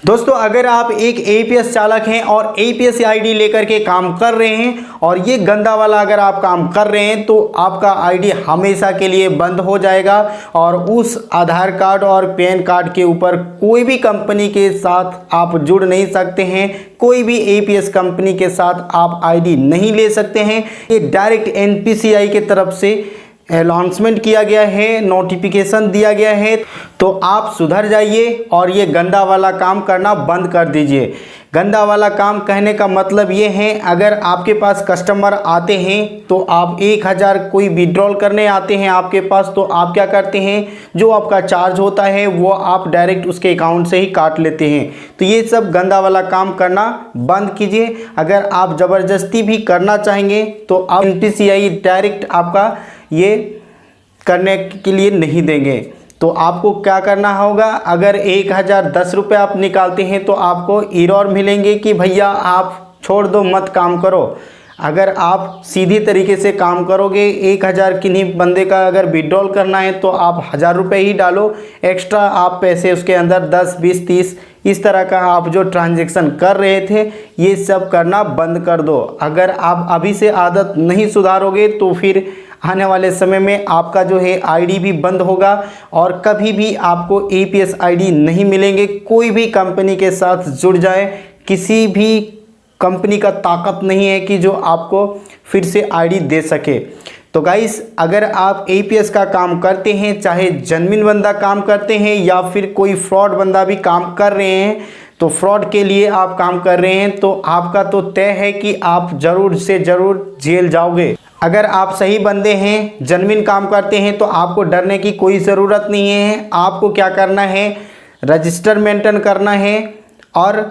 दोस्तों अगर आप एक एपीएस चालक हैं और एपीएस आईडी लेकर के काम कर रहे हैं और ये गंदा वाला अगर आप काम कर रहे हैं तो आपका आईडी हमेशा के लिए बंद हो जाएगा और उस आधार कार्ड और पैन कार्ड के ऊपर कोई भी कंपनी के साथ आप जुड़ नहीं सकते हैं, कोई भी एपीएस कंपनी के साथ आप आईडी नहीं ले सकते हैं। ये डायरेक्ट एनपीसीआई की तरफ से अनाउंसमेंट किया गया है, नोटिफिकेशन दिया गया है, तो आप सुधर जाइए और ये गंदा वाला काम करना बंद कर दीजिए। गंदा वाला काम कहने का मतलब ये है, अगर आपके पास कस्टमर आते हैं तो आप 1000 कोई विड्रॉल करने आते हैं आपके पास, तो आप क्या करते हैं, जो आपका चार्ज होता है वो आप डायरेक्ट उसके अकाउंट से ही काट लेते हैं। तो ये सब गंदा वाला काम करना बंद कीजिए। अगर आप ज़बरदस्ती भी करना चाहेंगे तो आप एनपीसीआई डायरेक्ट आपका ये करने के लिए नहीं देंगे। तो आपको क्या करना होगा, अगर 1010 रुपये आप निकालते हैं तो आपको एरर मिलेंगे कि भैया आप छोड़ दो, मत काम करो। अगर आप सीधी तरीके से काम करोगे, 1000 किन्हीं बंदे का अगर विड्रॉल करना है तो आप 1000 रुपये ही डालो, एक्स्ट्रा आप पैसे उसके अंदर 10, 20, 30 इस तरह का आप जो ट्रांजैक्शन कर रहे थे ये सब करना बंद कर दो। अगर आप अभी से आदत नहीं सुधारोगे तो फिर आने वाले समय में आपका जो है आईडी भी बंद होगा और कभी भी आपको एपीएस आईडी नहीं मिलेंगे। कोई भी कंपनी के साथ जुड़ जाए, किसी भी कंपनी का ताकत नहीं है कि जो आपको फिर से आईडी दे सके। तो गाइस, अगर आप एपीएस का काम करते हैं, चाहे जेन्युइन बंदा काम करते हैं या फिर कोई फ्रॉड बंदा भी काम कर रहे हैं, तो फ्रॉड के लिए आप काम कर रहे हैं तो आपका तो तय है कि आप ज़रूर से ज़रूर जेल जाओगे। अगर आप सही बंदे हैं, जेन्युइन काम करते हैं, तो आपको डरने की कोई ज़रूरत नहीं है। आपको क्या करना है, रजिस्टर मेंटेन करना है और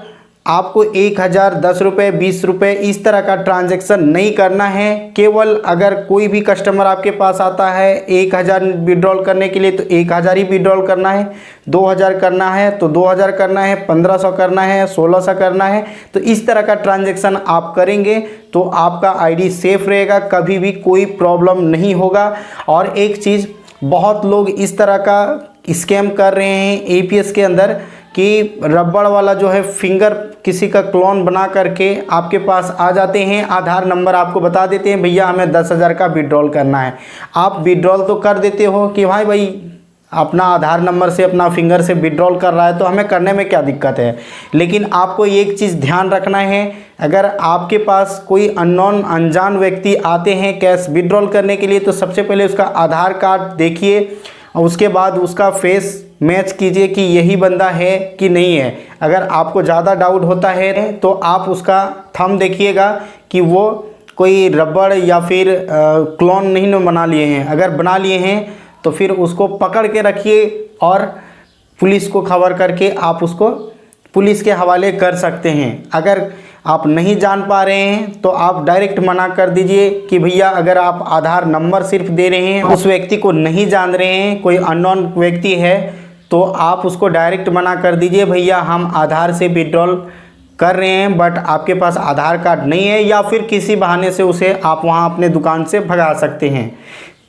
आपको 1010 रुपये, 20 रुपये इस तरह का ट्रांजैक्शन नहीं करना है। केवल अगर कोई भी कस्टमर आपके पास आता है 1000 विड्रॉल करने के लिए तो 1000 ही विड्रॉल करना है, 2000 करना है तो 2000 करना है, 1500 करना है, 1600 करना है। तो इस तरह का ट्रांजैक्शन आप करेंगे तो आपका आईडी सेफ रहेगा, कभी भी कोई प्रॉब्लम नहीं होगा। और एक चीज़, बहुत लोग इस तरह का स्कैम कर रहे हैं एपीएस के अंदर कि रबड़ वाला जो है फिंगर किसी का क्लोन बना करके आपके पास आ जाते हैं, आधार नंबर आपको बता देते हैं, भैया हमें 10,000 का विड्रॉल करना है। आप विड्रॉल तो कर देते हो कि भाई अपना आधार नंबर से, अपना फिंगर से विड्रॉल कर रहा है तो हमें करने में क्या दिक्कत है। लेकिन आपको एक चीज़ ध्यान रखना है, अगर आपके पास कोई अननोन अनजान व्यक्ति आते हैं कैश विड्रॉल करने के लिए तो सबसे पहले उसका आधार कार्ड देखिए और उसके बाद उसका फेस मैच कीजिए कि यही बंदा है कि नहीं है। अगर आपको ज़्यादा डाउट होता है तो आप उसका थंब देखिएगा कि वो कोई रबड़ या फिर क्लोन नहीं बना लिए हैं। अगर बना लिए हैं तो फिर उसको पकड़ के रखिए और पुलिस को खबर करके आप उसको पुलिस के हवाले कर सकते हैं। अगर आप नहीं जान पा रहे हैं तो आप डायरेक्ट मना कर दीजिए कि भैया अगर आप आधार नंबर सिर्फ दे रहे हैं, उस व्यक्ति को नहीं जान रहे हैं, कोई अननोन व्यक्ति है, तो आप उसको डायरेक्ट मना कर दीजिए, भैया हम आधार से विड्रॉल कर रहे हैं बट आपके पास आधार कार्ड नहीं है, या फिर किसी बहाने से उसे आप वहां अपने दुकान से भगा सकते हैं।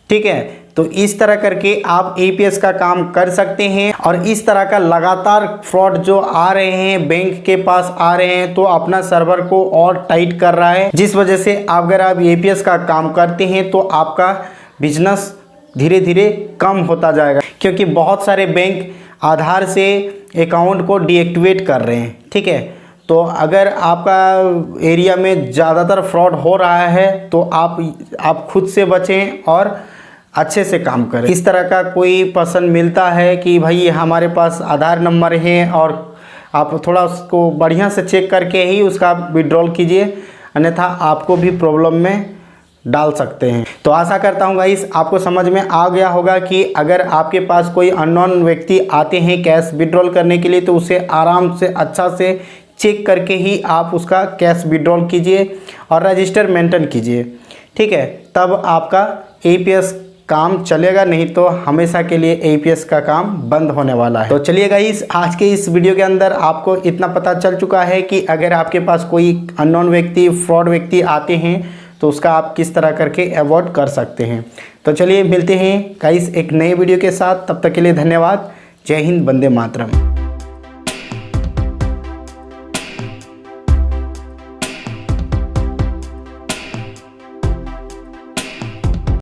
ठीक है, तो इस तरह करके आप एपीएस का काम कर सकते हैं। और इस तरह का लगातार फ्रॉड जो आ रहे हैं, बैंक के पास आ रहे हैं, तो अपना सर्वर को और टाइट कर रहा है, जिस वजह से अगर आप एपीएस का काम करते हैं तो आपका बिजनेस धीरे धीरे कम होता जाएगा, क्योंकि बहुत सारे बैंक आधार से अकाउंट को डीएक्टिवेट कर रहे हैं। ठीक है, तो अगर आपका एरिया में ज़्यादातर फ्रॉड हो रहा है तो आप खुद से बचें और अच्छे से काम करें। इस तरह का कोई पर्सन मिलता है कि भाई हमारे पास आधार नंबर है, और आप थोड़ा उसको बढ़िया से चेक करके ही उसका विड्रॉल कीजिए, अन्यथा आपको भी प्रॉब्लम में डाल सकते हैं। तो आशा करता हूँ गाइस आपको समझ में आ गया होगा कि अगर आपके पास कोई अननोन व्यक्ति आते हैं कैश विड्रॉल करने के लिए तो उसे आराम से अच्छा से चेक करके ही आप उसका कैश विड्रॉल कीजिए और रजिस्टर मेंटेन कीजिए। ठीक है, तब आपका एपीएस काम चलेगा, नहीं तो हमेशा के लिए एपीएस का काम बंद होने वाला है। तो चलिए गाइस, आज के इस वीडियो के अंदर आपको इतना पता चल चुका है कि अगर आपके पास कोई अननोन व्यक्ति, फ्रॉड व्यक्ति आते हैं तो उसका आप किस तरह करके अवॉइड कर सकते हैं। तो चलिए मिलते हैं गाइस एक नए वीडियो के साथ, तब तक के लिए धन्यवाद। जय हिंद, वंदे मातरम।